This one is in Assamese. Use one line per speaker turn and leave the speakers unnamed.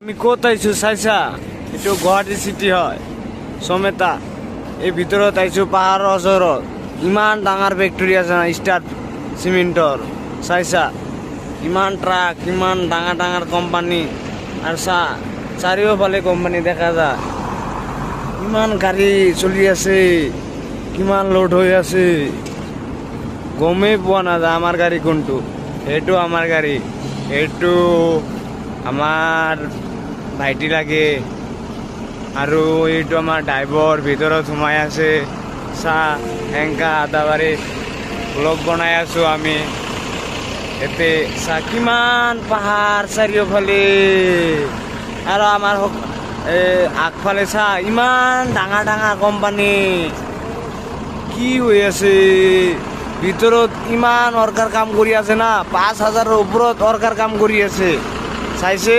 আমি ক'ত আইছো চাইছা? এইটো গুৱাহাটী চিটি হয় সমেতা। এই ভিতৰত আইছো পাহাৰৰ ওচৰত। ইমান ডাঙৰ ফেক্টৰী আছে না ষ্টাৰ চিমেণ্টৰ। চাইছা ইমান ট্ৰাক, ইমান ডাঙৰ ডাঙৰ কোম্পানী আৰু চাৰিওফালে কোম্পানী দেখা যায়। ইমান গাড়ী চলি আছে, কিমান লোড হৈ আছে গমেই পোৱা নাযায় আমাৰ গাড়ী কোনটো। এইটো আমাৰ গাড়ী, এইটো আমাৰ ভাইটি লাগে আৰু এইটো আমাৰ ড্ৰাইভাৰ ভিতৰত সোমাই আছে। হেংকা আদাবাৰী ব্লগ বনাই আছো আমি। এতে কিমান পাহাৰ চাৰিওফালে আৰু আমাৰ আগফালে ইমান ডাঙৰ ডাঙৰ কোম্পানী। কি হৈ আছে ভিতৰত? ইমান ৱৰ্কাৰ কাম কৰি আছে না, 5,000ৰ ওপৰত ৱৰ্কাৰ কাম কৰি আছে। চাইছে?